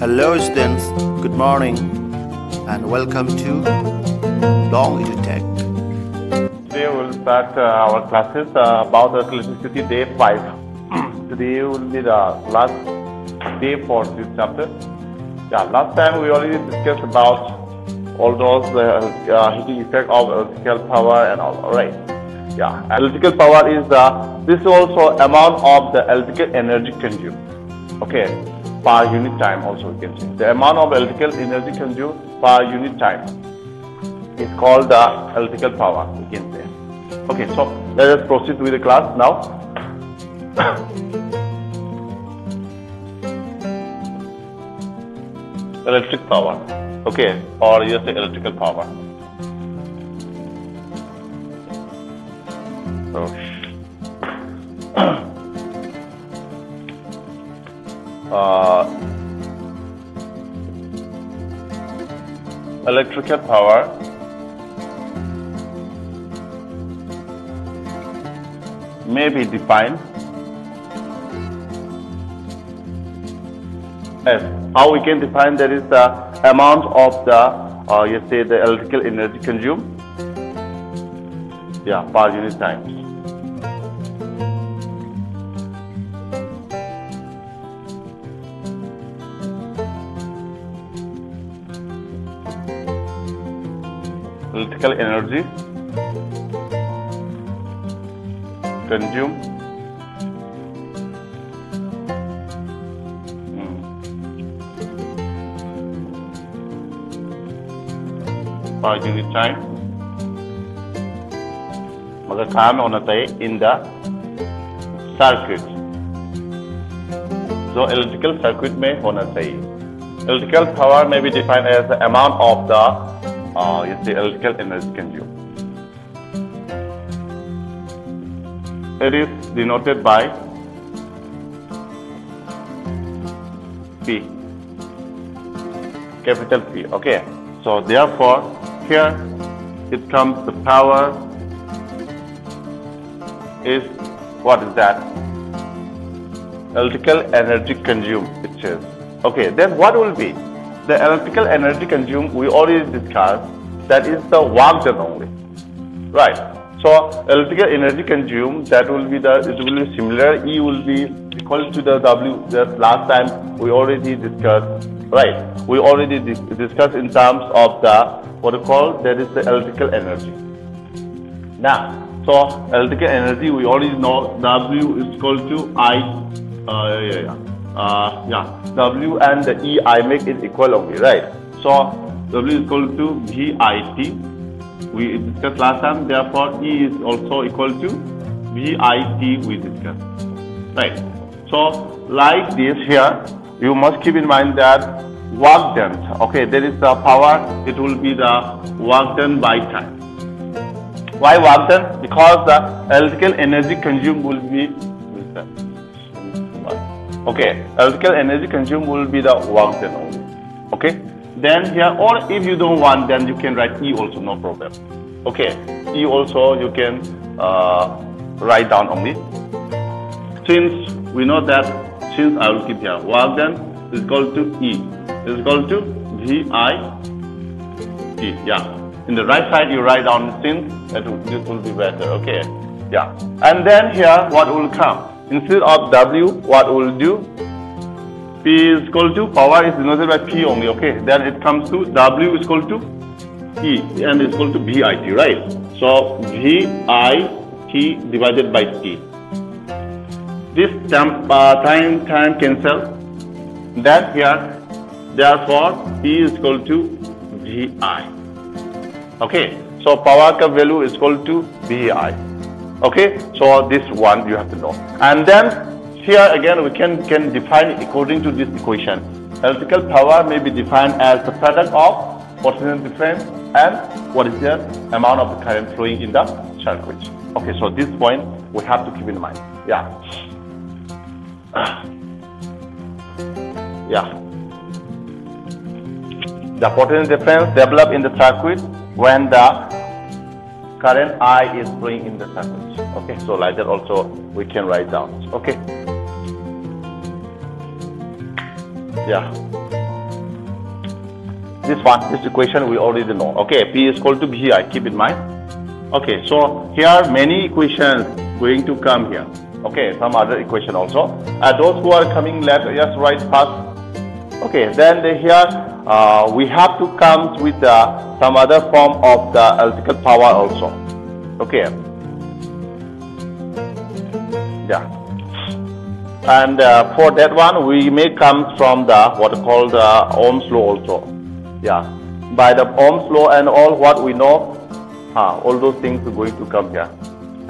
Hello students, good morning and welcome to Long EduTech. Today we will start our classes about electricity day 5. Today will be the last day for this chapter. Last time we already discussed about all those heating effect of electrical power and all. Alright. Electrical power is this is also amount of the electrical energy consumed. Okay. Per unit time also we can say. The amount of electrical energy consumed per unit time is called the electrical power, we can say. Okay, so let us proceed with the class now. Electric power, okay, or you say electrical power. So, electrical power may be defined as how we can define that is the amount of the you say the electrical energy consumed per unit time. Electrical energy consumed per unit time. मगर काम होना चाहिए in the circuit. जो electrical circuit में होना चाहिए. Electrical power may be defined as the amount of the you say electrical energy consumed. It is denoted by P, capital P. Okay, so therefore here it comes the power is what is that? Electrical energy consumed, it says. Okay, then what will be? The electrical energy consumed, we already discussed, that is the work done only. Right. So electrical energy consumed, that will be it will be similar. E will be equal to the W. That last time we already discussed. Right. We already discussed in terms of the what we call that is the electrical energy. Now, so electrical energy we already know W is equal to I. W and the E I make it equal only, right? So W is equal to VIT. We discussed last time. Therefore, E is also equal to VIT. We discussed, right? So like this here, you must keep in mind that work done. Okay, there is the power. It will be the work done by time. Why work done? Because the electrical energy consumed will be. Okay, electrical energy consumed will be the work done only. Okay, then here, or if you don't want, then you can write E also, no problem. Okay, E also you can write down only. Since we know that, since I will keep here, work done is equal to E is equal to VIT. In the right side you write down since this will be better. Okay, and then here what will come? Instead of W, what we'll do? P is equal to, power is denoted by P only, okay? Then it comes to W is equal to E and is equal to VIT, right? So VIT divided by T. This time cancel. Then here, therefore P is equal to VI. Okay, so power ka value is equal to VI. Okay, so this one you have to know. And then here again we can define it according to this equation. Electrical power may be defined as the product of potential difference and what is the amount of the current flowing in the circuit. Okay, so this point we have to keep in mind. The potential difference develop in the circuit when the current I is flowing in the circuit. Okay, so like that also we can write down. Okay. Yeah. this equation we already know. Okay, P is equal to VI, keep in mind. Okay, so here many equations going to come here. Okay, some other equation also. Those who are coming left, just write fast. Okay, then here we have to come with some other form of the electrical power also. Okay. Yeah. And for that one, we may come from the what called the Ohm's law also. Yeah. By the Ohm's law and all what we know, all those things are going to come here.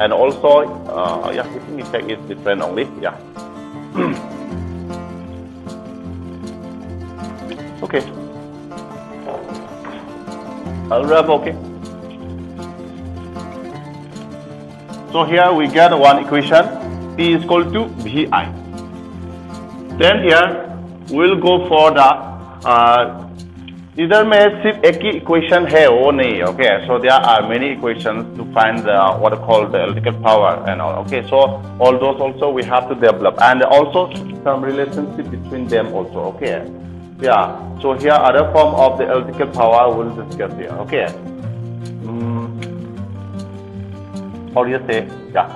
And also, yeah, heating effect is different only. Yeah. Okay. Alright, okay. So here we get one equation, P is equal to VI. Then here we'll go for the इधर में सिर्फ एक ही equation है वो नहीं. Okay, so there are many equations to find the what called the electrical power and all. Okay, so all those also we have to develop, and also some relationship between them also. Okay. Yeah, so here other form of the electrical power we'll discuss here. Okay. How do you say? Yeah.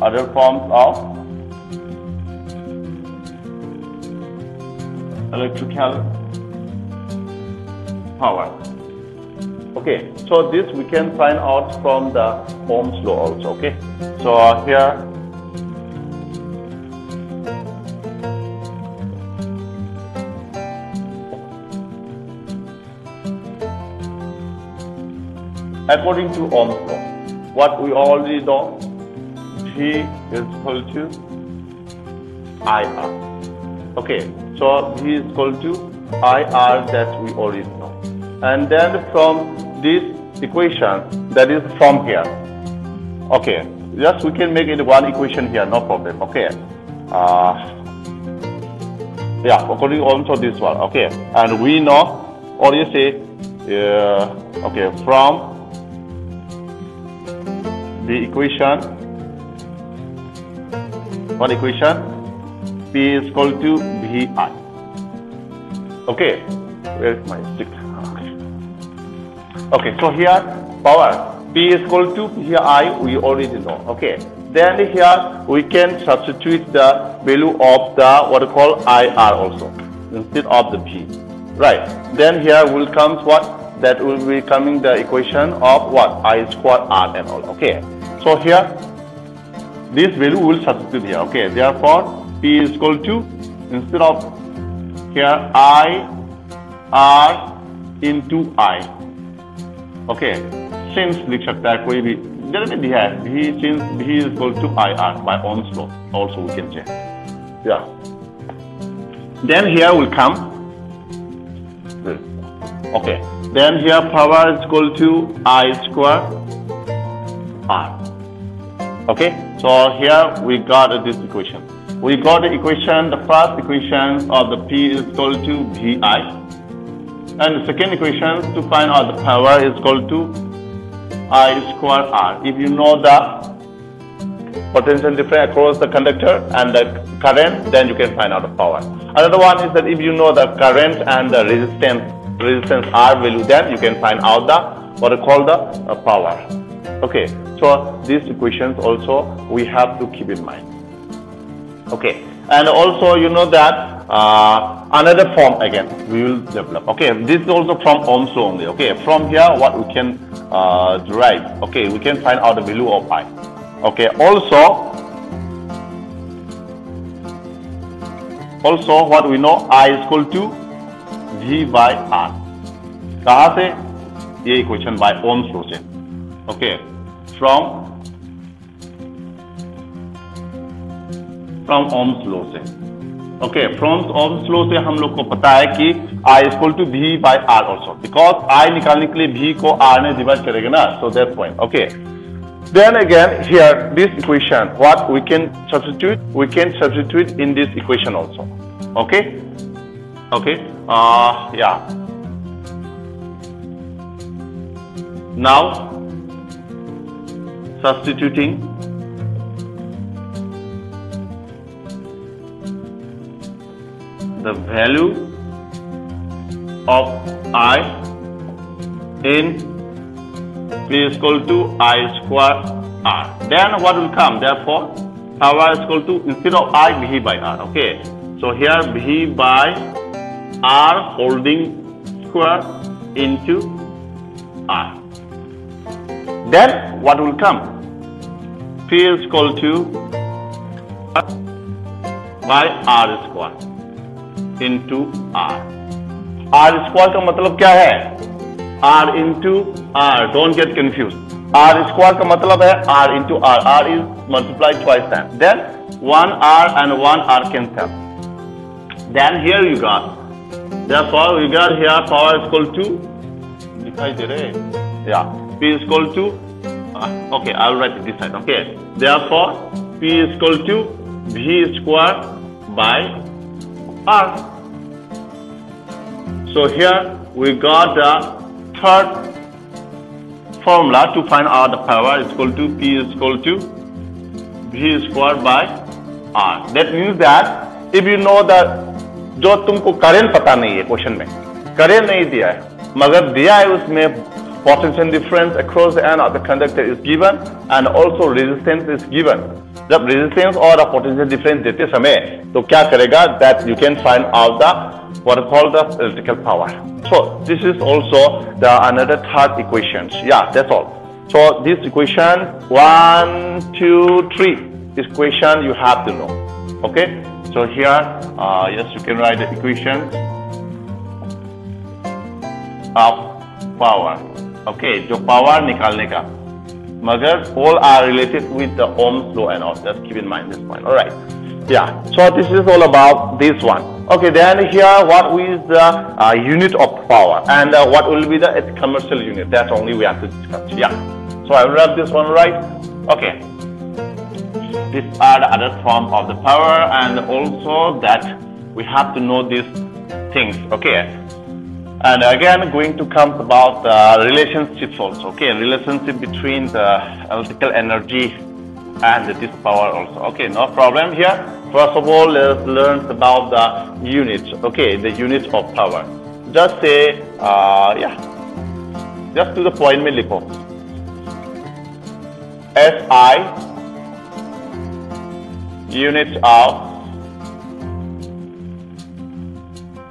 Other forms of electrical power. Okay, so this we can find out from the Ohm's law also. Okay, so here. According to Ohm's law, what we already know, P is equal to IR. Okay, so P is equal to IR, that we already know. And then from this equation, that is from here. Okay, just we can make it one equation here, no problem. Okay. Yeah, according to Ohm's law, this one. Okay, and we know, or you say, okay, from the equation, what equation? P is equal to VI. Okay, where is my stick? Okay, so here power P is equal to VI, we already know. Okay, then here we can substitute the value of the what we call IR also instead of the P. Right, then here will come what? That will be coming the equation of what? I square R and all. Okay. So here, this value will substitute here. Okay. Therefore, P is equal to, instead of here, I R into I. Okay. Since लिख सकता है कोई भी जरा भी दिया है V, since V is equal to IR by Ohm's law, also we can say. Yeah. Then here will come. Okay. Then here power is equal to I square R. Okay, so here we got this equation. We got the equation, the first equation of the P is equal to VI. And the second equation to find out the power is equal to I square R. If you know the potential difference across the conductor and the current, then you can find out the power. Another one is that if you know the current and the resistance R value, then you can find out the what I call the power. Okay, so these equations also we have to keep in mind. Okay, and also you know that another form again we will develop. Okay, this is also from Ohm's law only. Okay, from here what we can derive. Okay, we can find out the value of I. Okay, also what we know, I is equal to V by R. कहाँ से? ये equation by Ohm's law से. Okay, from Ohm's law से. Okay, from Ohm's law से हम लोग को पता है कि I is equal to V by R also, because I निकालने के लिए V को R ने डिवाइड करेगा ना, so that's point. Okay. Then again here this equation, what we can substitute? We can substitute in this equation also. Okay. Okay. Yeah. Now substituting the value of I in V is equal to I square R. Then what will come? Therefore, power is equal to, instead of I, V by R. Okay. So here V by R holding square into R. Then what will come? P is equal to by R square into R. R square का मतलब क्या है? R into R. Don't get confused. R square का मतलब है R into R. R is multiplied twice times. Then 1R and 1R cancel. Then here you got. Therefore we got here power is equal to. दिखाई दे रहे? Yeah. P is equal to. Okay, I'll write it this side. Okay. Therefore P is equal to V square by R. So here we got the third formula to find out the power is equal to P is equal to V square by R. That means that if you know that जो तुमको current पता नहीं है question में, current नहीं दिया है मगर दिया है उसमें potential difference across the end of the conductor is given and also resistance is given. जब resistance और potential difference देते समय तो क्या करेगा? That you can find out the what is called the electrical power. So this is also the another third equations. Yeah, that's all. So this equation 1, 2, 3 this equation you have to know. Okay. So here yes you can write the equation of power. Okay, जो power निकालने का मगर all are related with the Ohm's law and all. Just keep in mind this point. All right. Yeah. So this is all about this one. Okay. Then here, what is the unit of power and what will be the commercial unit? That's only we have to discuss. Yeah. So I will wrap this one right. Okay. These are the other form of the power, and also that we have to know these things. Okay. And again, going to come about the relationships also. Okay, relationship between the electrical energy and this power also. Okay, no problem here. First of all, let's learn about the units. Okay, the units of power. Just say, yeah, just to the point में लिखो. SI units of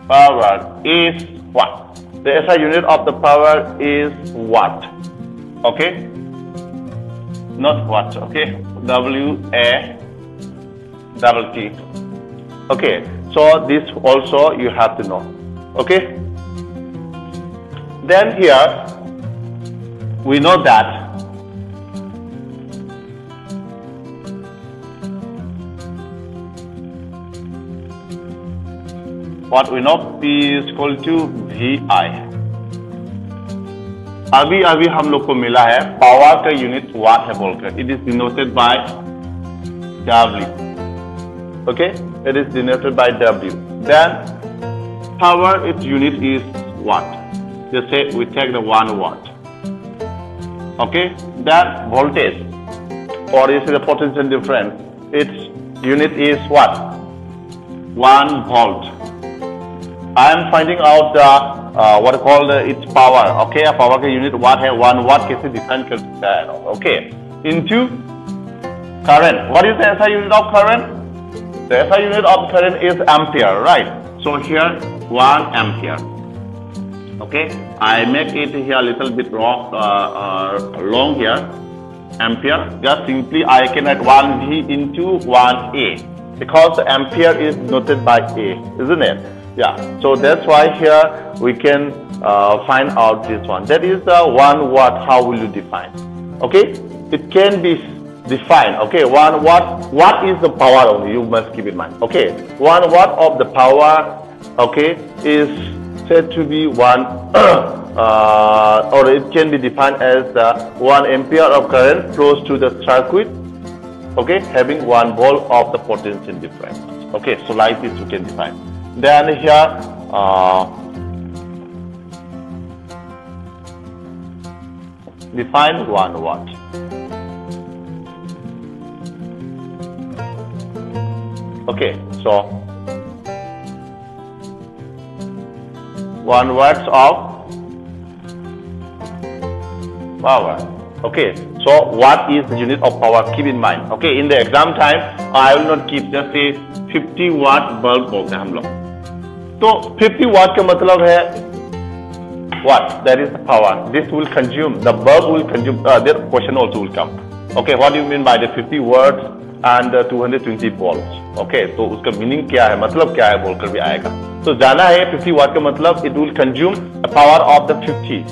power is what? The SI unit of the power is watt. Okay? Not watt, okay? W-A-T-T. Okay, so this also you have to know. Okay? Then here, we know that what we know P is equal to VI. अभी हम लोग को मिला है power का unit watt है बोलकर. It is denoted by W. Okay, it is denoted by W. Then power its unit is watt. Just say we take the 1 watt. Okay, that voltage or is the potential difference. Its unit is what? 1 volt. I am finding out the what called its power. Okay, power का unit watt है. 1 watt कैसे define कर सकता है? Okay, into current. What is the SI unit of current? The SI unit of current is ampere, right? So here 1 ampere. Okay, I make it here a little bit wrong, long here. Ampere. Just simply I can write 1V into 1A because the ampere is noted by A, isn't it? Yeah, so that's why here we can find out this one. That is the 1 watt. How will you define? Okay, it can be defined. Okay, 1 watt. What is the power only? You must keep in mind. Okay, 1 watt of the power. Okay, is said to be 1, or it can be defined as 1 ampere of current flows to the circuit. Okay, having 1 volt of the potential difference. Okay, so like this you can define. Then here define 1 watt. Okay, so 1 watts of power. Okay, so what is the unit of power? Keep in mind. Okay, in the exam time, I will not keep, just say 50 watt bulb बोलते हैं हम लोग. तो 50 watt का मतलब है what? That is the power. This will consume. The bulb will consume. That question also will come. Okay, what do you mean by the 50 watts and 220 volts? Okay, तो उसका meaning क्या है? मतलब क्या है बोलकर भी आएगा. तो जाना है 50 watt का मतलब it will consume the power of the 50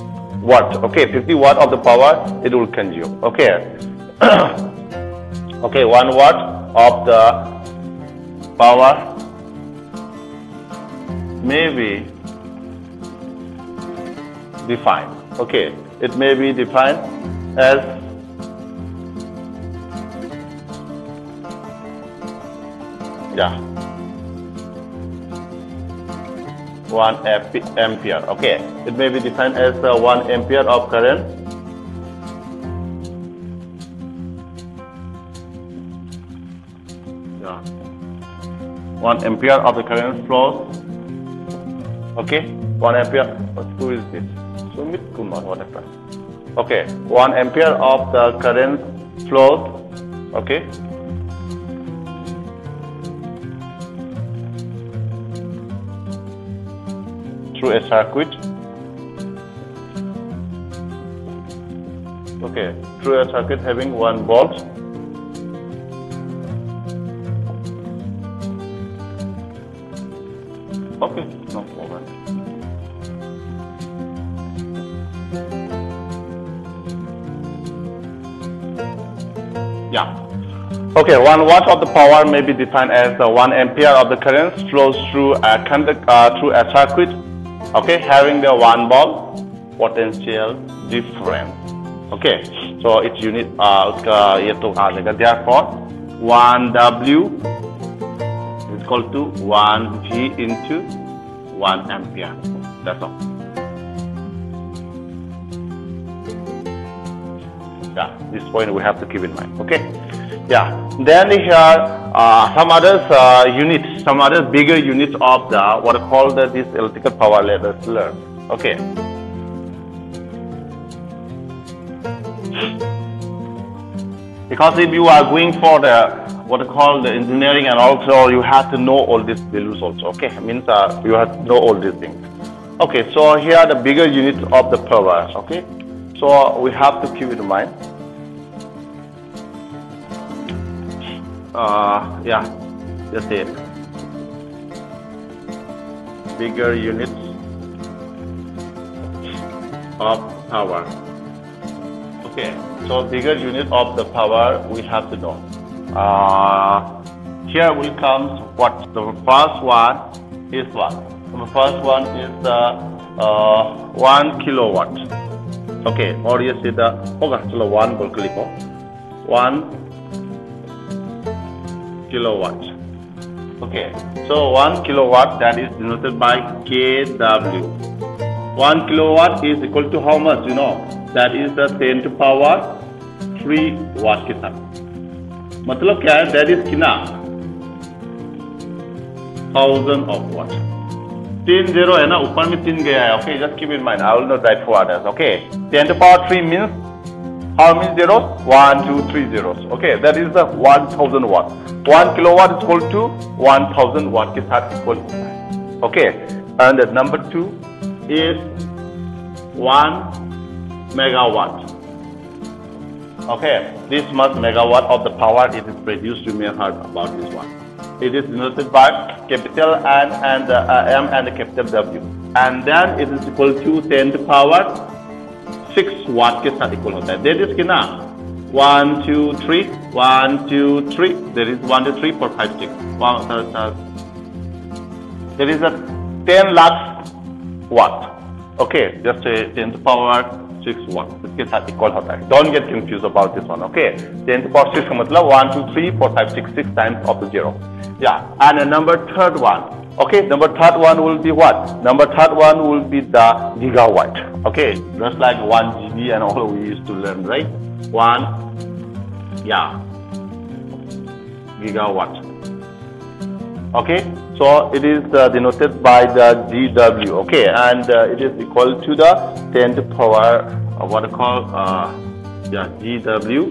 watt. Okay, 50 watt of the power it will consume. Okay. Okay, 1 watt of the power may be defined. Okay, it may be defined as yeah 1 ampere. Okay, it may be defined as 1 ampere of current yeah 1 ampere of the current flows. Okay, 1 ampere. Who is this? Sumit Kumar, whatever. Okay, 1 ampere of the current flows. Okay. Through a circuit. Okay, through a circuit having 1 volt. Okay, no problem. Yeah. Okay, 1 watt of the power may be defined as 1 ampere of the current flows through a circuit. Okay, having the 1 volt potential difference. Okay, so its unit उसका ये तो आ जाएगा. Therefore, 1 W is equal to 1 V into 1 ampere. That's all. Yeah, this point we have to keep in mind. Okay. Yeah. Then here some others units, some other bigger units of the what are called this electrical power. Let us learn. Okay. Because if you are going for the what are called the engineering, and also you have to know all these values also. Okay, it means you have to know all these things. Okay, so here are the bigger units of the power. Okay, so we have to keep it in mind. Yeah, just say bigger units of power. Okay, so bigger unit of the power we have to know. Here will come what the first one is what? The first one is the 1 kilowatt. Okay, or you see the okay, 1 volcanico 1 kilowatt. Okay, so 1 kilowatt, that is denoted by kW. 1 kilowatt is equal to how much? You know, that is the 10 to power 3 watt के साथ. मतलब क्या है? That is कितना? 1000 of watt. 3 0 है ना, ऊपर में 3 गया है. Okay, just keep in mind. I will not write for others. Okay, 10 to power 3 means how many zeros? 1 2 3 zeros. Okay, that is the 1000 watt. 1 kilowatt is equal to 1000 watt के साथ equal होता है. Okay, and the number 2 is 1 megawatt. Okay, this much megawatt of the power it is produced. You may have heard about this one. It is denoted by capital N and M and capital W, and then it is equal to 10 to power 6 watt के साथ equal होता है. That is कितना? 1 2 3 1 2 3. There is 1 2 3 4 5 6. There is a 10 lakh watt. Okay, just say 10 to power 6 watt. इसके साथ equal होता है. Don't get confused about this one. Okay, 10 to power 6 का मतलब 1 2 3 4 5 6 6 times of the 0. Yeah, and the number third one. Okay, number third one will be what? Number third one will be the gigawatt. Okay, just like 1 GB and all we used to learn, right? 1, yeah, gigawatt. Okay, so it is denoted by the GW. Okay, and it is equal to the 10 to power what I call GW,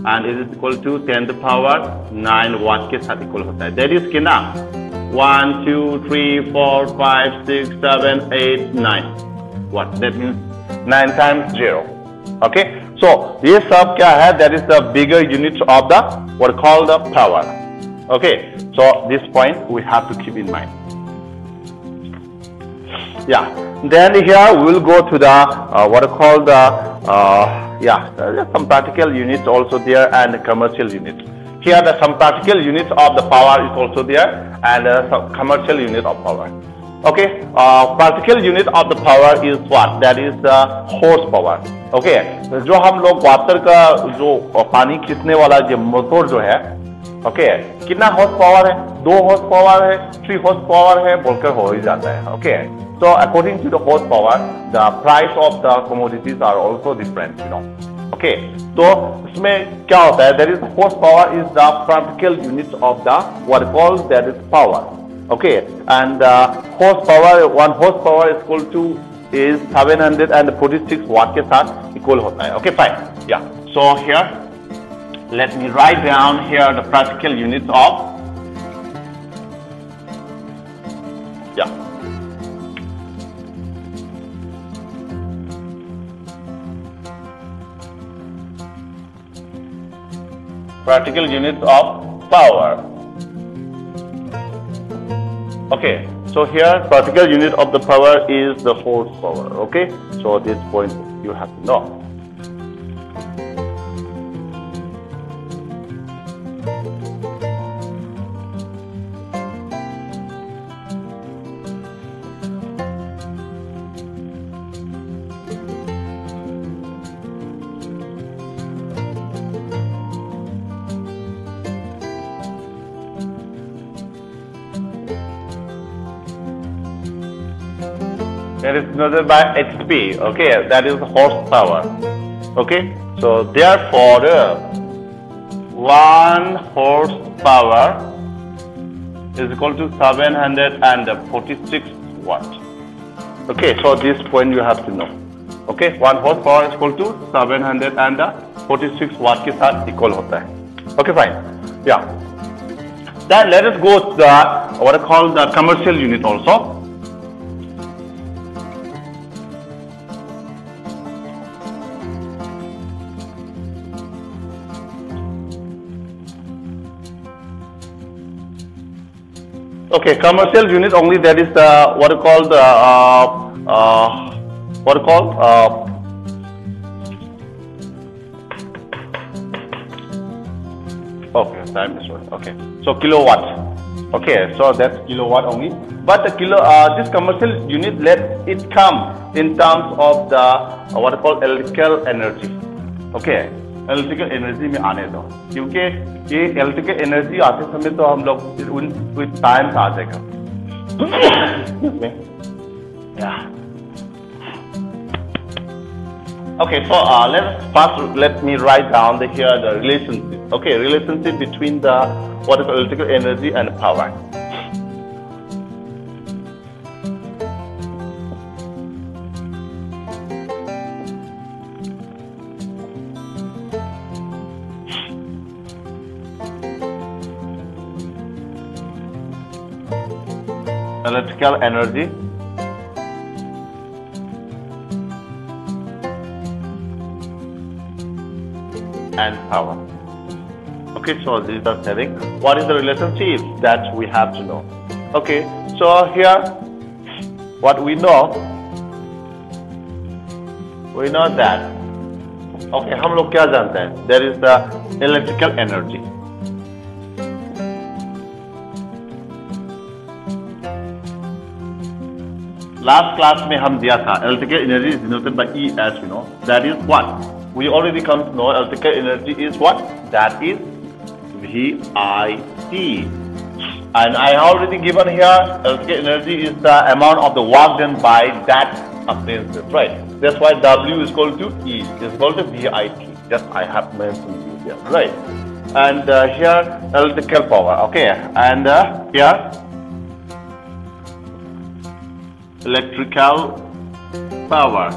and it is equal to 10 to power 9 watt के साथ equal होता है. That is कितना? 1, 2, 3, 4, 5, 6, 7, 8, 9 watt. That means 9 times 0. Okay, so ये सब क्या है? That is the bigger unit of the what called the power. Okay, so this point we have to keep in mind. Yeah, then here we will go to the what I call the there are some practical units also there and commercial units. Here the some practical units of the power is also there and some commercial unit of power. Okay, practical unit of the power is what? That is the horsepower. Okay, जो हम लोग water का जो पानी खींचने वाला जो motor जो है, ओके कितना हॉर्स पावर है? 2 हॉर्स पावर है, 3 हॉर्स पावर है, बोलकर हो ही जाता है. Okay, so according to the horsepower, the price of the commodities are also different, you know. Okay, तो इसमें क्या होता है? That is horsepower is the practical unit of the what calls that is power. Okay, and horsepower, 1 horsepower is equal to is 746 watt के साथ equal होता है. Okay, fine. Yeah. So here, let me write down here the practical units of practical units of power. Okay, so here practical unit of the power is the horsepower. Okay, so this point you have to know. That is denoted by HP. Okay, that is horsepower. Okay, so therefore 1 horsepower is equal to 746 watt. Okay, so this point you have to know. Okay, 1 horsepower is equal to 746 watt के साथ equal होता है. Okay, fine. Yeah. Then let us go to the what I call the commercial unit also. Okay, commercial unit only, that is the what I call the okay, time is right. Okay, so kilowatt. Okay, so that's kilowatt only. But the this commercial unit, let it come in terms of the what I call electrical energy. Okay, electrical energy में आने दो, क्योंकि ये electrical energy आते समय तो हम लोग उन टाइम आ जाएगा. Okay, so let me write down here the relationship. Okay, relationship between the what is electrical energy and power. Electrical energy and power. Okay, so these are saying what is the relationship that we have to know. Okay, so here what we know that okay, हम लोग क्या जानते हैं? There is the electrical energy. Last class में हम दिया था electrical energy is denoted by E as you know. That is what we already come to know. Electrical energy is what? That is VIT. And I already given here electrical energy is the amount of the work done by that appliance, right? That's why W is equal to E is equal to VIT. Just I have mentioned you there, right? and here electrical power. Okay, and here electrical power.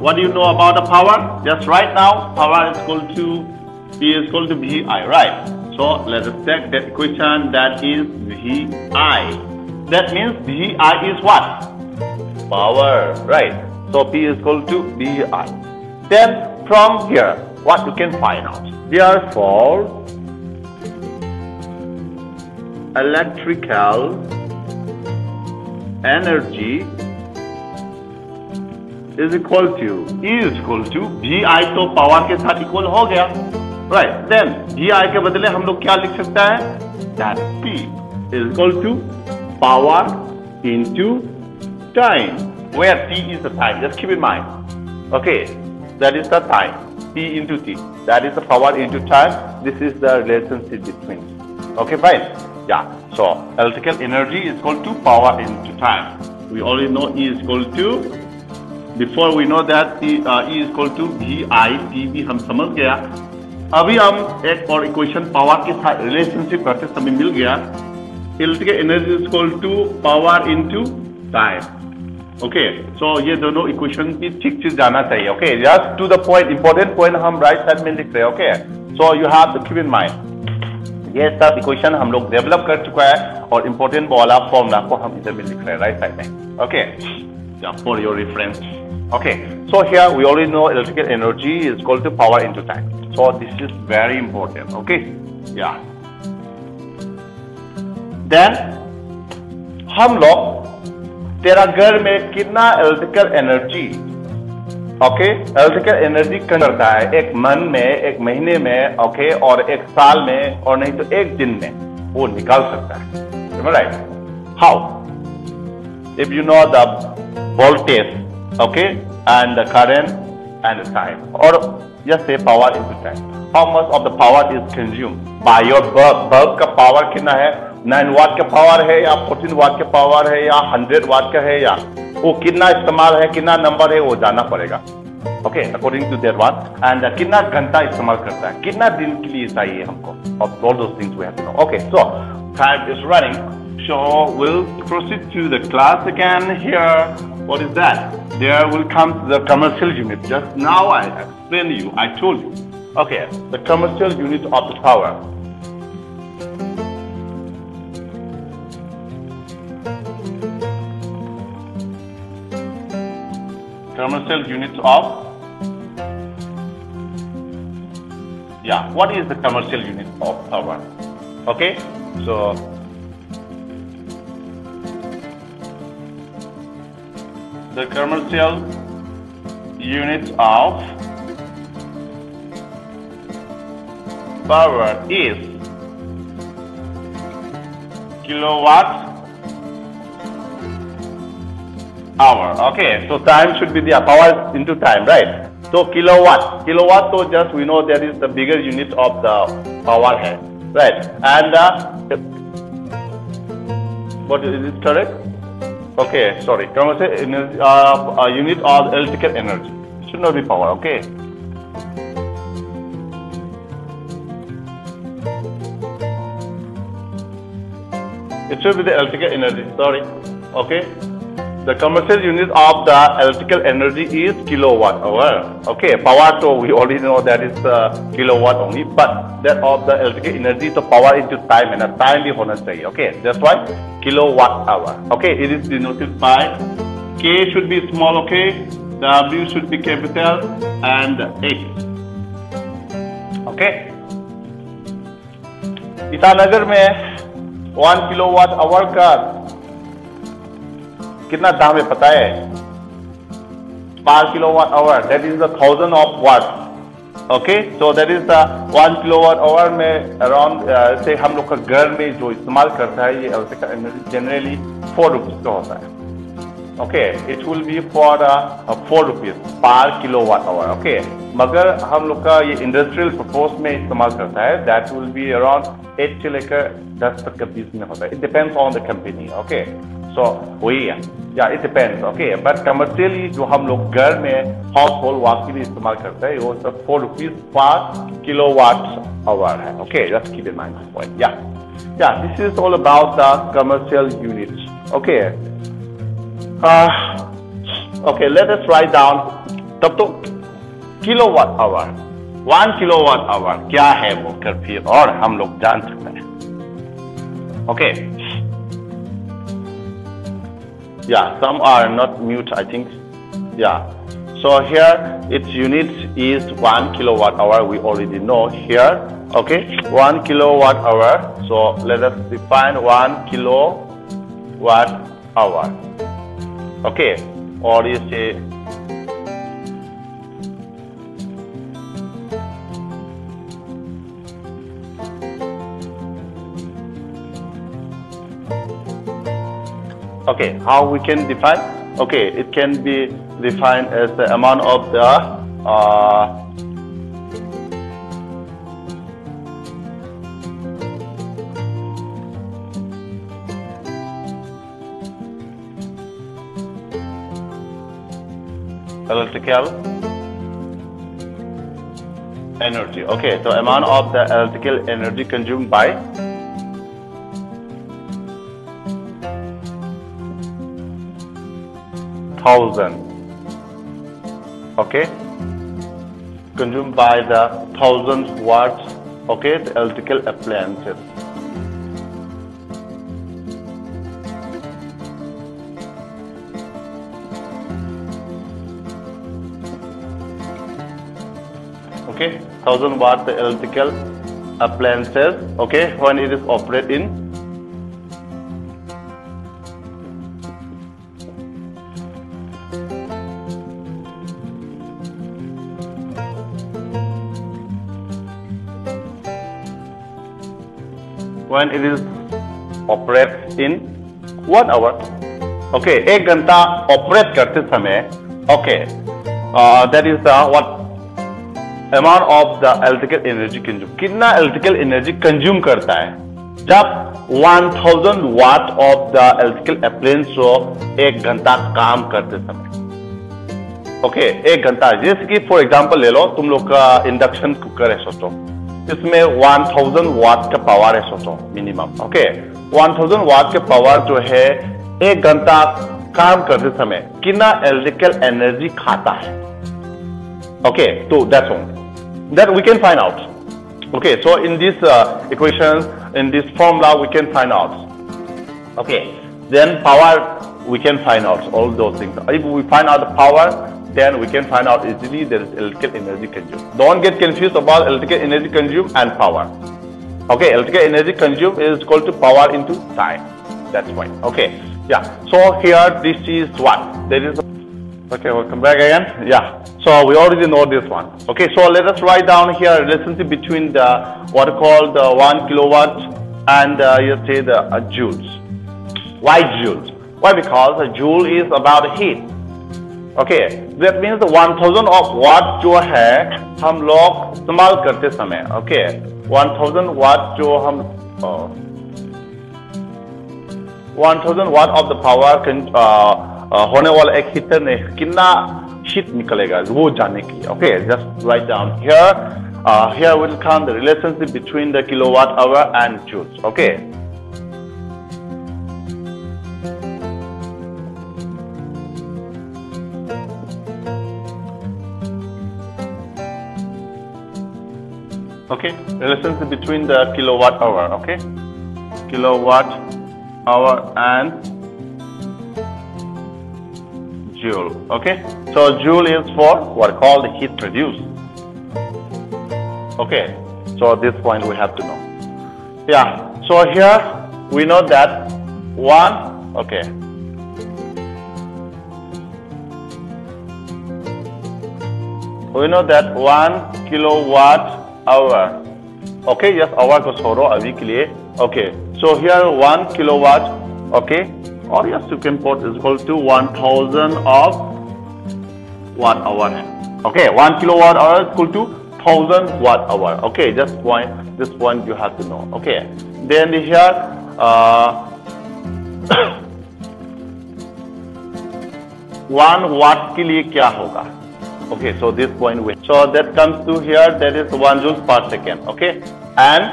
What do you know about the power? Just right now, power is equal to P is equal to VI, right? So let us take that equation, that is VI. That means VI is what? Power, right? So P is equal to VI. Then from here, what you can find out? Therefore, electrical energy is equal to E is equal to VI. तो power के साथ equal हो गया, right? Then VI के बदले हम लोग क्या लिख सकता है? That P is equal to power into time, where T is the time. Just keep in mind. Okay, that is the time. P into T. That is the power into time. This is the relationship between. Okay, fine. Yeah. So electrical energy is equal to power into time. We already know E is equal to. Before we know that E is equal to VI, PV हम समझ गया. अभी हम एक और equation power के साथ relationship करते समय मिल गया. Electrical energy is equal to power into time. Okay, so ये दोनों इक्वेशन की ठीक चीज जाना चाहिए. Okay, just to the point, important point हम राइट साइड में लिख रहे हैं. Okay, so you have to keep in mind ये सब इक्वेशन हम लोग डेवलप कर चुका है और इंपॉर्टेंट वाला फॉर्मूला को हम इधर में लिख रहे हैं राइट साइड में. Okay, for your reference. Okay, so here we already know electrical energy is equal to power into time. So this is very important. Okay, yeah. Then हम लोग तेरा घर में कितना electrical energy, okay, electrical energy करता है एक मन में, एक महीने में, ओके, और एक साल में, और नहीं तो एक दिन में वो निकाल सकता है, right? How? If you know the voltage, okay, and the current and the time, or just say power into time. How much of the power is consumed by your bulb? Bulb का power कितना है? 9 वाट का power है या 14 वाट का power है या 100 वाट का है, या वो कितना इस्तेमाल है, कितना नंबर है, वो जानना पड़ेगा. Okay, according to that one. And कितना घंटा इस्तेमाल करता है, कितना दिन के लिए चाहिए हमको. Of all those things we have to know. Okay, so time is running. So we'll proceed to the class again. Here, what is that? There will come the commercial unit. Just now I explained you, I told you. Okay, the commercial unit of the power. Commercial units of, yeah, what is the commercial unit of power? Okay, so the commercial unit of power is kilowatt hour. Okay, so time should be the power into time, right? So kilowatt, so just we know that is the bigger unit of the power head, right? And what is it correct? Okay, sorry. Commercial energy, unit of electrical energy. It should not be power. Okay. It should be the electrical energy. Sorry. Okay. The commercial unit of the electrical energy is kilowatt hour. Okay. Power, so we already know that is kilowatt only. But that of the electrical energy, so power into time, and a time भी होना चाहिए. Okay. That's why kilowatt hour. Okay. It is denoted by K should be small. Okay. W should be capital and H. Okay. Itanagar में 1 kilowatt our का कितना दाम है पता है? 5 kilowatt hour, that is the 1000 of watt. Okay, so that is the 1 kilowatt hour में around से हम लोग का घर में जो इस्तेमाल करता है ये इलेक्ट्रिकल एनर्जी जनरली 4 रुपीज का होता है. Okay, it will be for 4 rupees per kilowatt hour. Okay, मगर हम लोग का ये इंडस्ट्रियल पर्पस में इस्तेमाल करता है, that will be around 8 से लेकर 10 तक के बीच में होता है. It depends on the company. Okay, So वही है, yeah, it depends, okay. But commercially जो हम लोग घर में household work के लिए इस्तेमाल करते हैं वो सब 4 rupees per kilowatt hour है, okay. Just keep in mind this point, yeah. This is all about the commercial units, okay. Okay, let us write down. तब तो kilowatt hour, 1 kilowatt hour क्या है वो कर फिर और हम लोग जान सकते हैं, okay. Yeah, some are not mute, I think. Yeah. So here its unit is 1 kilowatt hour. We already know here. Okay, 1 kilowatt hour. So let us define 1 kilowatt hour. Okay, or you say okay, how we can define? Okay, it can be defined as the amount of the electrical energy. Okay, so amount of the electrical energy consumed by thousand, okay, consumed by the 1000 watts, okay, the electrical appliances. Okay, 1000 watts the electrical appliances, okay, when it is operated in when it is operated in 1 hour. Okay, 1 घंटा operate करते समय, okay, that is the what amount of the electrical energy consumed. कितना electrical energy consume करता है जब 1000 watt of the electrical appliance को 1 घंटा काम करते समय. Okay, 1 घंटा, जैसे कि फॉर एग्जांपल ले लो, तुम लोग का इंडक्शन कुकर है सोचो, इसमें 1000 वाट का पावर है सोचो मिनिमम, ओके. 1000 वाट का पावर जो है 1 घंटा काम करते समय कितना इलेक्ट्रिकल एनर्जी खाता है, ओके. तो that's all that we can find out, okay. So in this equations, in this formula we can find out, okay. Then power we can find out all those things. If we find out the power, then we can find out easily there is electrical energy consumed. Don't get confused about electrical energy consumed and power. Okay, electrical energy consumed is equal to power into time. That's fine. Okay, yeah. So here this is what there is. Okay, welcome back again. Yeah. So we already know this one. Okay, so let us write down here relationship between the what called the 1 kilowatt and you say the joules. Why joules? Why? Because a joule is about heat. Okay, that means the 1000 of watt जो है हम लोग इस्तेमाल करते समय, okay, 1000 watt जो हम 1000 watt of the power होने वाला एक हीटर ने कितना हीट निकलेगा वो जानने के लिए, okay. Just write down here. Here will come the relationship between the kilowatt hour and joules, okay. Okay, relationship between the kilowatt hour, okay, kilowatt hour and joule, okay. So joule is for what called heat produced, okay. So this point we have to know, yeah. So here we know that okay, we know that 1 kilowatt hour, okay. Yes, hour को छोड़ो अभी के लिए, okay. So here 1 kilowatt, okay, or yes, you can put is equal to 1000 of 1 hour, okay. 1 kilowatt hour is equal to 1000 watt hour, okay. Just this point you have to know, okay. Then here 1 watt के लिए क्या होगा? Okay, so this point will. So that comes to here, that is 1 joules per second. Okay, and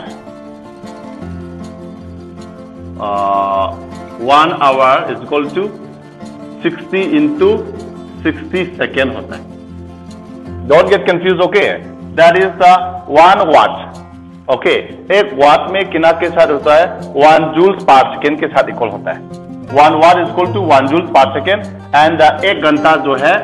1 hour is equal to 60 into 60 second होता है. Don't get confused. Okay, that is the 1 watt. Okay, एक watt में कितना के साथ होता है? 1 joules per second के साथ इक्वल होता है. 1 watt is equal to 1 joules per second, and एक घंटा जो है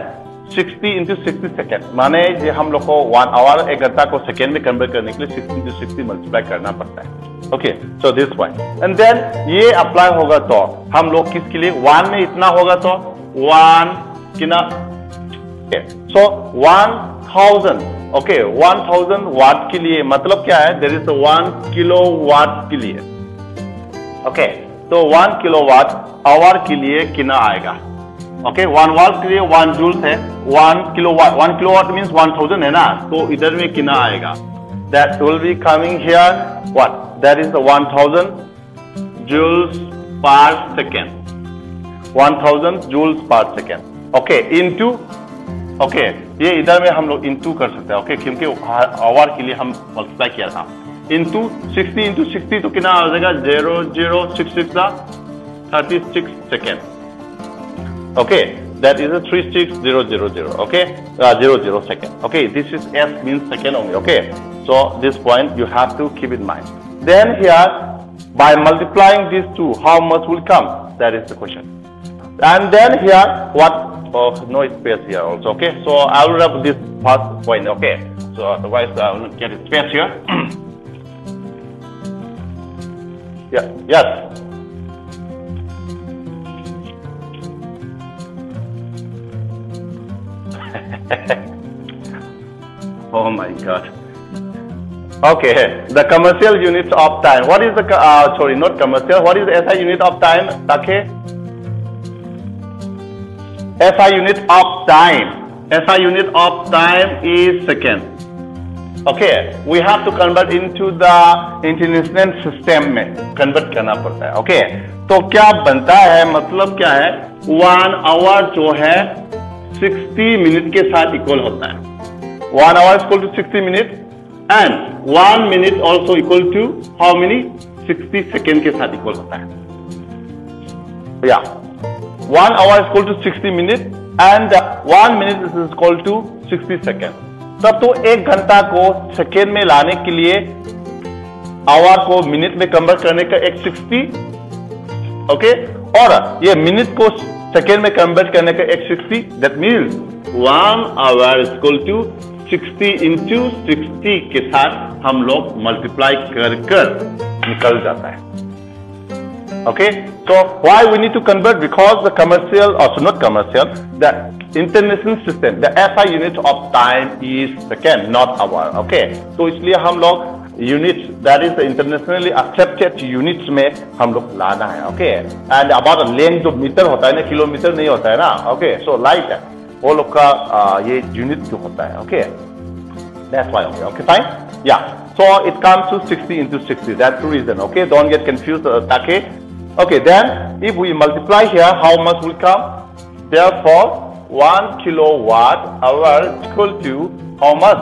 60 into 60 सेकेंड, माने ये हम लोग को 1 आवर, एक घंटा को सेकेंड में कन्वर्ट करने के लिए 60 into 60 मल्टीप्लाई करना पड़ता है. Okay, so this point, and then ये अप्लाई होगा तो हम लोग किसके लिए 1 में इतना होगा तो 1 कितना, सो 1000. ओके, 1000 वाट के लिए मतलब क्या है? देयर इज 1 किलोवाट के लिए. ओके, तो 1 किलोवाट आवर के लिए कितना आएगा? ओके, 1 वाट के लिए 1 जूल्स है, 1 किलोवाट मीन्स 1000 है ना, तो इधर में कितना आएगा? That will be coming here what? That is 1000 joules per second. 1000 joules per second. Okay, into, okay, ये इधर में हम लोग इनटू कर सकते हैं. ओके, क्योंकि आवर के लिए हम मल्टीप्लाई किया था. इनटू 60 into 60 तो कितना आ जाएगा? 0066 36 second. Okay, that is a 36000. Okay, 00 second. Okay, this is S means second only. Okay, so this point you have to keep in mind. Then here, by multiplying these two, how much will come? That is the question. And then here, what? Oh, no space here also. Okay, so I will wrap this first point. Okay, so otherwise I will not get space here. Yeah. Yes. Oh my God. Okay, the commercial units of time. What is the sorry, not commercial. What is the SI unit of time? Okay, SI unit of time. SI unit of time is second. Okay, we have to convert into the international system में convert करना पड़ता है. Okay, तो क्या बनता है? मतलब क्या है? 1 hour जो है 60 मिनट के साथ इक्वल होता है. 1 hour is equal to 60 minutes and 1 minute also equal to how many? 60 second के साथ इक्वल होता है. Yeah, 1 hour is equal to 60 minutes and 1 minute is equal to 60 second. तब तो एक घंटा को सेकेंड में लाने के लिए आवर को मिनट में कन्वर्ट करने का एक 60. ओके, और ये मिनट को सेकेंड में कन्वर्ट करने का एक 60. That means 1 hour is equal to 60 into 60 के साथ हम लोग मल्टीप्लाई कर निकल जाता है. Okay, so why we need to convert? Because the commercial, also not commercial, the international system, the SI unit of time is second, not hour. Okay, so इसलिए हम लोग units, that is the internationally accepted units में हम लोग लाना है. Okay, and about length जो metre होता है ना, किलोमीटर नहीं होता है ना. Okay, so light है वो लोग का ये यूनिट जो होता है. Okay, that's why. Okay, fine. Yeah, so it comes to 60 into 60. That's the reason. Okay, don't get confused. Okay, then if we multiply here, how much will come? Therefore, 1 kilowatt hour is equal to how much?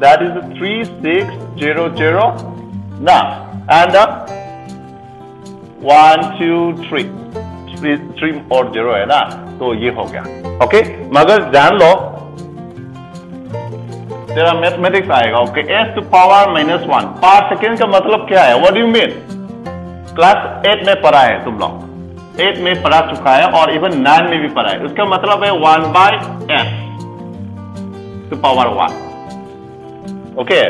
That is 3600. Now, and 1 2 3 3 और 0 है ना, तो ये हो गया. Okay, मगर जान लो तेरा मैथमेटिक्स आएगा. ओके, s to power -1 पर सेकेंड का मतलब क्या है? What do you mean? Class 8 में पढ़ा है तुम लोग, 8 में पढ़ा चुका है और इवन 9 में भी पढ़ा है. उसका मतलब है 1/s to power 1. Okay,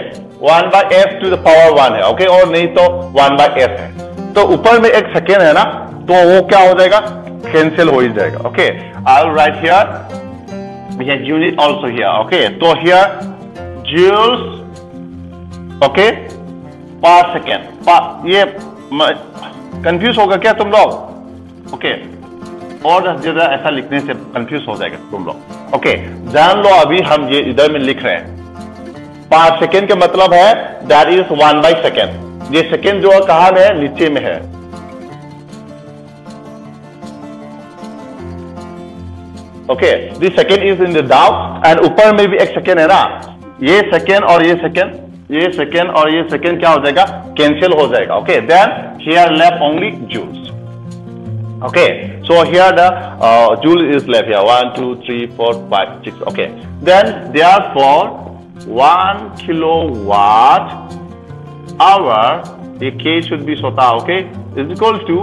1/s to the power 1 है. ओके, और नहीं तो 1/s है. तो ऊपर में एक सेकेंड है ना, तो वो क्या हो जाएगा? कैंसिल हो ही जाएगा. Okay, I will write here, we have unit also here. Okay, तो here joules, okay, per second. ये कंफ्यूज होगा क्या तुम लोग? ओके, और ज्यादा ऐसा लिखने से कंफ्यूज हो जाएगा तुम लोग. ओके, जान लो अभी हम ये इधर में लिख रहे हैं. पर सेकेंड का मतलब है दैट इज 1/second. ये सेकेंड जो कहां में है? नीचे में है. Okay, this second is in the down and ऊपर में भी एक second है ना, ये second और ये second और ये second क्या हो जाएगा, cancel हो जाएगा. Okay, then here left only joules. Okay, so here the joule is left here 1, 2, 3, 4, 5, 6. Okay, then therefore 1 kilowatt hour, a K should be sota. Okay, is equal to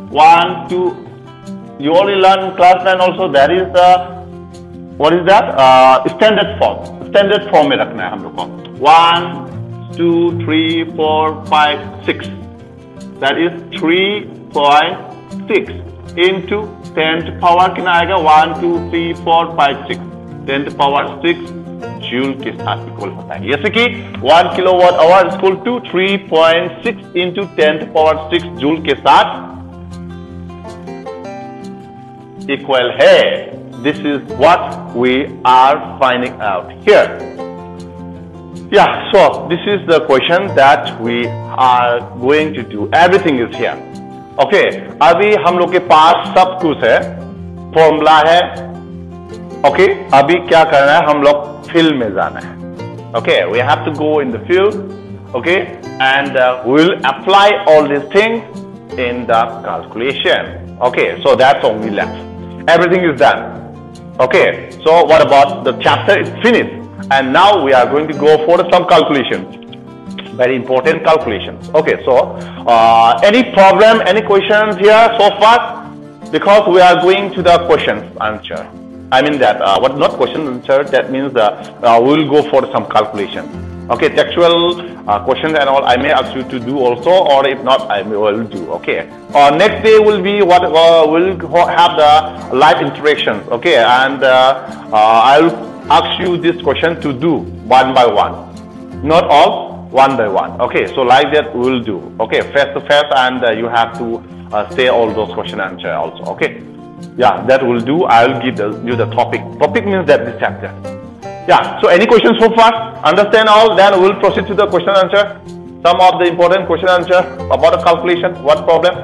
1 to. You already learned class 9 also. That is the what is that? Standard form. Standard form में रखना है हम लोग को. 1, 2, 3, 4, 5, 6. That is 3.6 into 10 to power कितना आएगा? 1, 2, 3, 4, 5, 6. 10 to power 6 joule के साथ इक्वल होता है. जैसे कि 1 kilowatt hour equal to 3.6 into 10 to power 6 joule के साथ इक्वल है. This is what we are finding out here. Yeah, so this is the question that we are going to do. Everything is here. Okay, अभी हम लोग के पास सब कुछ है, फॉर्मूला है. Okay, अभी क्या करना है, हम लोग फील्ड में जाना है. Okay, we have to go in the field. Okay, and we will apply all these things in the calculation. Okay, so that's only left. Everything is done. Okay, so what about the chapter is finished, and now we are going to go for some calculations, very important calculations. Okay, so any problem, any questions here so far? Because we are going to the questions answer. I mean that what not question answer, that means we will go for some calculation. Okay, textual questions and all I may ask you to do also, or if not I will do. Okay, next day will be what we'll have the live interactions. Okay, and I'll ask you this question to do one by one, not all, one by one. Okay, so like that we will do. Okay, face to face, and you have to say all those question and answer also. Okay, yeah, that will do. I will give you the topic. Topic means that this chapter. Yeah, so any questions so far? Understand all? Then we'll proceed to the question answer. Some of the important question answer about the calculation. What problem?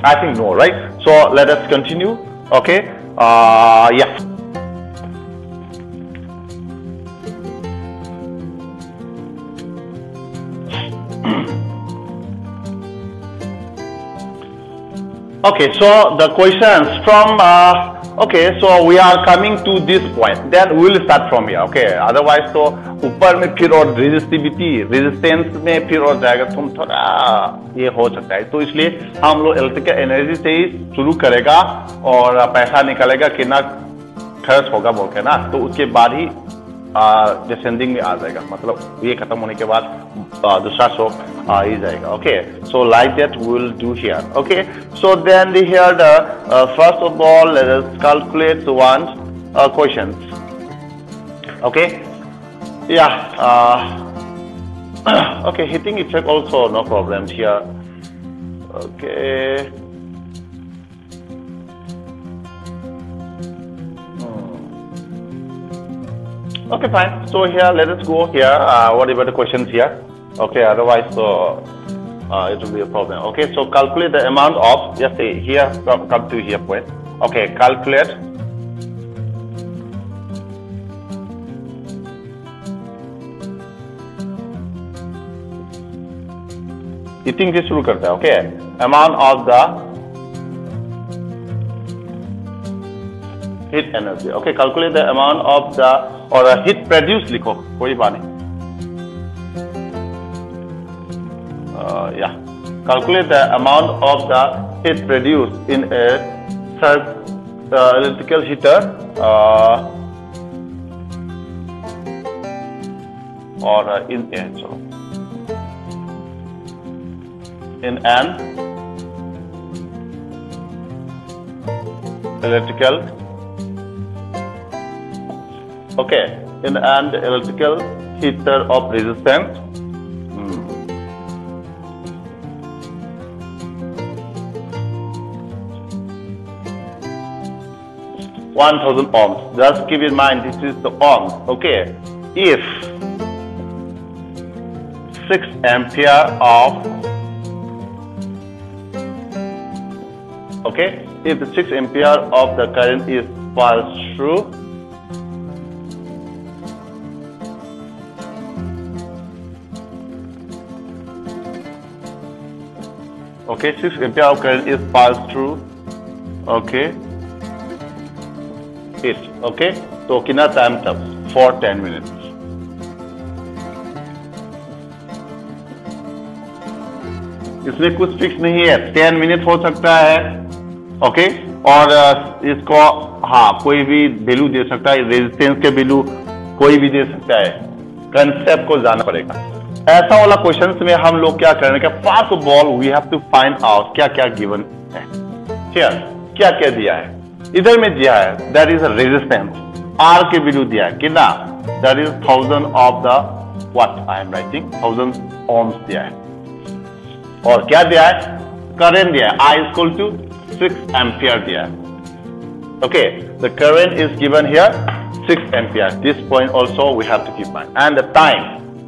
I think no, right? So let us continue. Okay. Yeah. Okay, so the questions from okay, so we are coming to this point, then we will start from here. Okay, otherwise तो ऊपर में फिर और resistance में फिर और जाएगा, तुम थोड़ा ये हो सकता है. तो इसलिए हम लोग इलेक्ट्रिकल एनर्जी से ही शुरू करेगा और पैसा निकलेगा कितना खर्च होगा बोल के ना, तो उसके बाद ही डिसेंडिंग में आ जाएगा. मतलब ये खत्म होने के बाद दूसरा शो आ ही जाएगा. Okay, so like that we will do here. Okay, so then here the first of all let us calculate one questions. Okay, या okay, heating effect also no problems here. Okay. Okay, fine. So here, let us go here. What about the questions here? Okay, otherwise, so it will be a problem. Okay, so calculate the amount of. Just say here, come to here point. Okay, calculate. Heating से शुरू करता है. Okay, amount of the heat energy. Okay, calculate the amount of the or heat produced लिखो, कोई बात नहीं. Yeah, calculate the amount of the heat produced in a electrical heater or in an electrical. Okay, in an electrical heater of resistance. 1000 ohms. Just keep in mind this is the ohms. Okay, if 6 ampere of Okay, if the 6 ampere of the current is passed through, okay, 6 ampere of current is passed through, okay, it, okay, so कितना time तक? For 10 minutes. इसमें कुछ fix नहीं है, 10 minute हो सकता है, okay, और इसको हाँ कोई भी वैल्यू दे सकता है, रेजिस्टेंस के वैल्यू कोई भी दे सकता है, कंसेप्ट को जानना पड़ेगा। ऐसा वाला क्वेश्चंस में हम लोग क्या करेंगे कि first of all we have to find out क्या क्या गिवन है, हियर क्या क्या दिया है, इधर में दिया है that is a resistance, R के वैल्यू दिया है कितना, that is 1000 of the what I am writing 1000 ohms दिया है, और क्या दिया है, करंट दिया है, I इक्वल टू 6 एम्पियर दिया है, okay, the current is given here 6 ampere, this point also we have to keep mind, and the time,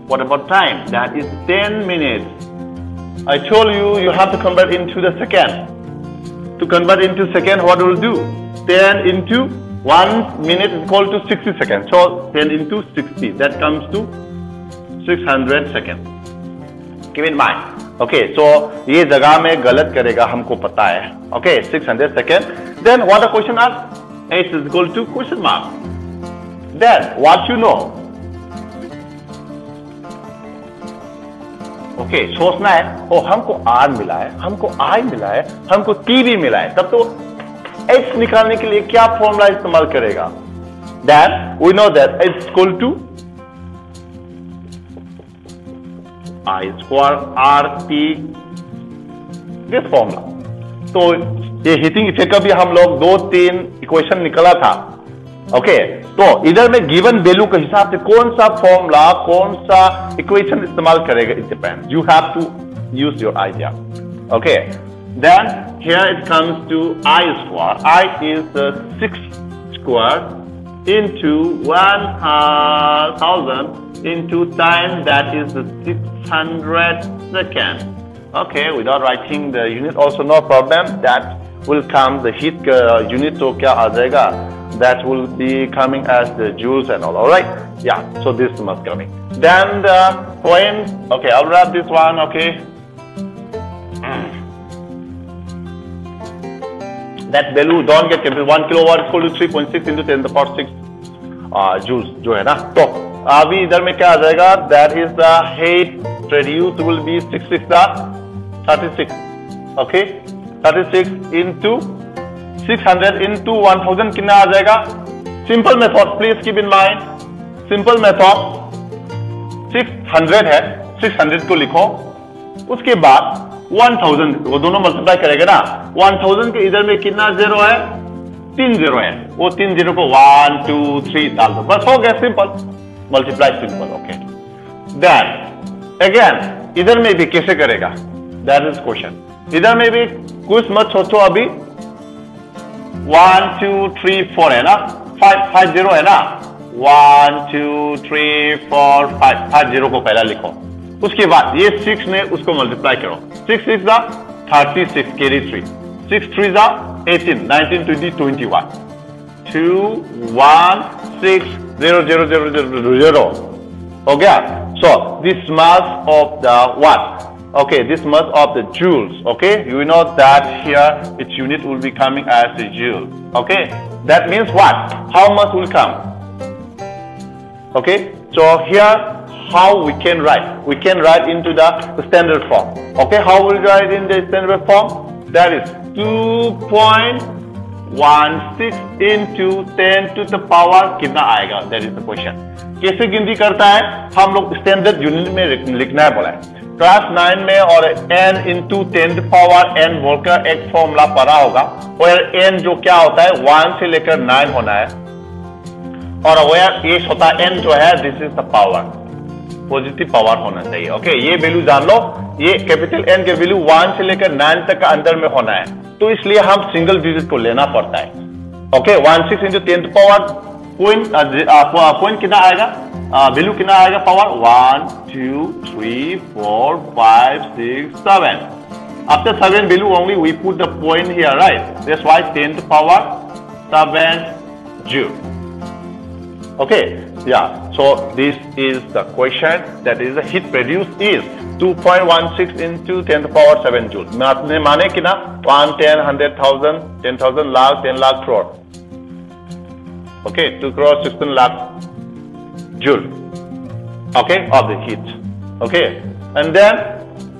what about time, that is 10 minutes, I told you you have to convert into the second, to convert into second what will do, 10 into 1 minute is equal to 60 seconds, so 10 into 60, that comes to 600 seconds, keep in mind. Okay, so ये जगह में गलत करेगा हमको पता है, okay, 600 second, then what a question are, h is equal to question mark, then what you know, okay, सोचना है, ओ हमको r मिला है, हमको i मिला है, हमको t भी मिला है, तब तो h निकालने के लिए क्या फॉर्मूला इस्तेमाल करेगा, then we know that h is equal to I square RT, this formula. तो ये हीटिंग इफेक्ट का भी हम लोग 2-3 इक्वेशन निकला था, ओके, तो इधर में गिवन वैल्यू के हिसाब से कौन सा फॉर्मूला, कौन सा इक्वेशन इस्तेमाल करेगा, it depends, you have to use your idea, okay, then here it comes to I square, I is 6 square into 1000 into time, that is 600 seconds. Okay, without writing the unit also no problem, that will come the heat unit, so क्या आ जाएगा, that will be coming as the joules and all right, yeah, so this must coming, then the point, okay, I'll wrap this one, okay, that value don't get confused, 1 kilowatt is equal to 3.6 into 10 to the power 6 joules जो है ना, तो अभी इधर में क्या आ जाएगा, that is the heat produced will be 36, okay, 36 into 600 into 1000 कितना आ जाएगा, simple method, please keep in mind, simple method, 600 है, 600 को लिखो, उसके बाद 1000 वो दोनों मल्टीप्लाई करेगा ना, 1000 के इधर में कितना जीरो है, 3 जीरो है, वो 3 जीरो को 1 2 3 डाल दो, बस हो गया, simple, multiply simple, okay, then again इधर में भी कैसे करेगा, दैट इज क्वेश्चन, इधर में भी कुछ मत सोचो, अभी 1 2 3 4 है ना, 5 जीरो है ना, 1 2 3 4 5 जीरो को पहला लिखो, उसके बाद ये 6 में उसको मल्टीप्लाई करो, 6 6 जा 36 कैरी 3, 6 3 जा 18 19 20 21 2 1 6 0 0 0 0 0 हो गया, so this mass of the what, okay, this mass of the joules, okay, you know that here its unit will be coming as the joule, okay, that means what, how much will come, okay, so here how we can write into the standard form, okay, how will we write in the standard form, that is 2.16 into 10 to the power कितना आएगा, that is the question, कैसे गिनती करता है, हम लोग standard unit में लिखना है बोला है, क्लास 9 में, और n into 10 to power n बोलकर एक फॉर्मूला पढ़ा होगा, और n जो क्या होता है 1 से लेकर 9 होना है, और where h होता है n जो है, this is the power, positive power होना चाहिए, ओके, ये वैल्यू जान लो, ये कैपिटल N के वैल्यू 1 से लेकर 9 तक का अंदर में होना है, तो इसलिए हम सिंगल डिजिट को लेना पड़ता है, okay, 16 into 10 to power point कितना आएगा, वैल्यू कितना आएगा, power 1 2 3 4 5 6 7, After 7 value only, we put the point here, right? That's why 10 to power 7 joule. Okay, yeah. So this is the question, that is the heat produced is 2.16 into 10 to power 7 joule. माने कि ना 1, 10, 100,000, 10,000 lakh, 10 lakh crore. Okay, 2 crore 16 lakh joule. Okay, of the heat. Okay, and then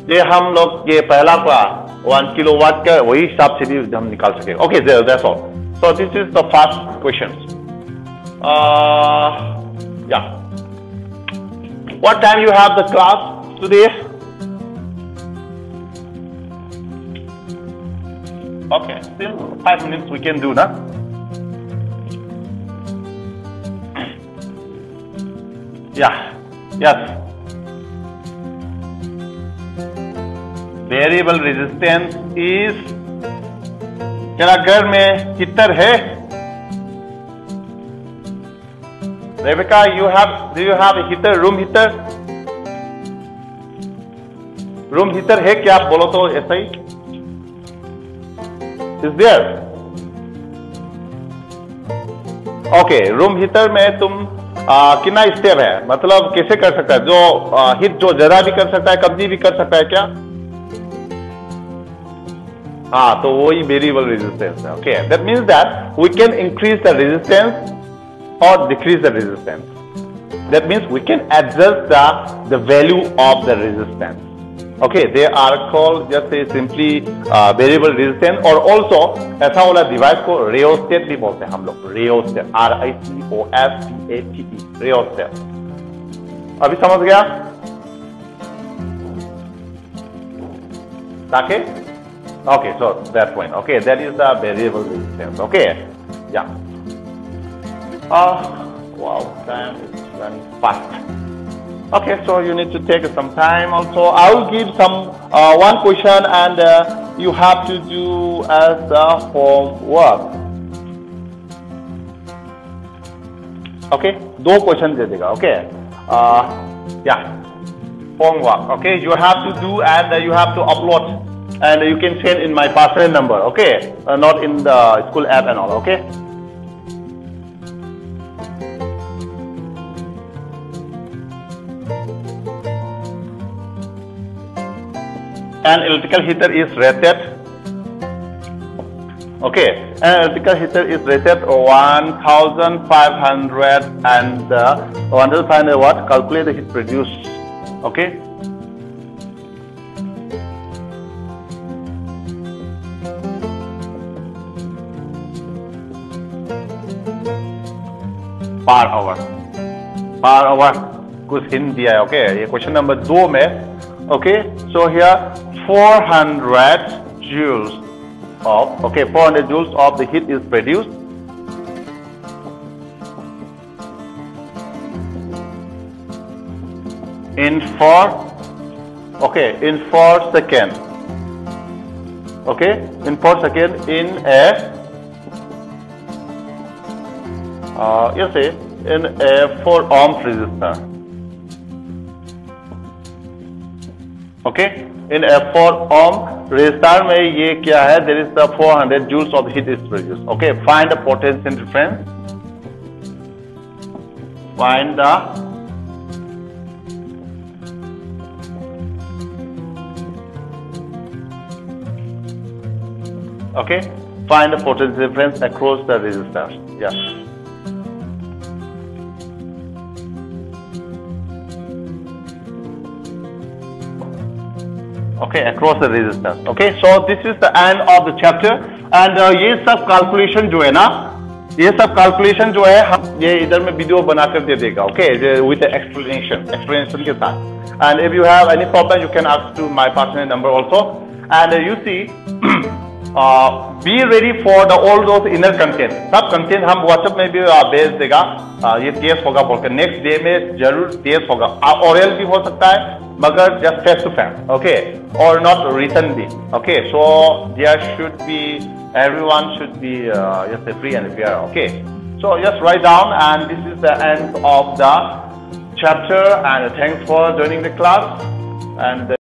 ये हम लोग ये पहला का 1 kilowatt का वही हिसाब से भी हम निकाल सके. Okay, that's all. So this is the first question. Yeah. What time you have the class today? Okay, still 5 minutes we can do, na? Yeah. Yes. Variable resistance is. तेरा घर में हीटर है? Rebecca, do you have a heater, room heater? Room heater है क्या? आप बोलो तो ऐसा ही. Is there? Okay, room heater में तुम कितना स्टेप है? मतलब कैसे कर सकता है? जो हीट जो जरा भी कर सकता है, कभी भी कर सकता है क्या? हाँ, तो वही वेरिएबल रेजिस्टेंस है. Okay, that means that we can increase the resistance or decrease the resistance. That means we can adjust the value of the resistance. Okay, they are called just say simply variable resistance, or also ऐसा वाला device को rheostat भी बोलते हैं हम लोग. Rheostat, RICOSTATE, rheostat. अभी समझ गया? ताकि okay, so that point. Okay, that is the variable resistance. Okay, yeah. Wow, time is running fast. Okay, so you need to take some time also. I will give some one question, and you have to do as a homework. Okay, 2 questions दे देगा. Okay, yeah, homework. Okay, you have to do, and you have to upload, and you can send in my personal number. Okay, not in the school app and all. Okay. An electrical heater is rated. Okay, an electrical heater is rated 1,500 and 1,500 watt. Calculate the heat produced. Okay. Per hour कुछ hint दिया है. Okay, ये question number 2 में. Okay, so here 400 joules of 400 joules of the heat is produced in 4 seconds. Okay, in 4 seconds in a in a 4 ohm resistor. Okay, in a 4 ohm resistor में ये क्या है? There is the 400 joules of heat is produced. Okay, find the potential difference. Find the find the potential difference across the resistors. Yeah. Okay, across the resistors. Okay, so this is the end of the chapter, and ये सब calculation जो है ना, ये सब calculation जो है हम ये इधर में वीडियो बनाकर दे देगा. Okay, with the explanation के साथ. And if you have any problem, you can ask to my personal number also. And you see, be ready for the all those inner content. सब content हम WhatsApp में भी भेज देगा. ये test होगा बोलकर नेक्स्ट डे में जरूर टेस्ट होगा. ओरल भी हो सकता है, मगर just face to face. Okay, or not written be. Okay, so there should be, everyone should be just free and fair. Okay, so just write down, and this is the end of the chapter, and thanks for joining the class. And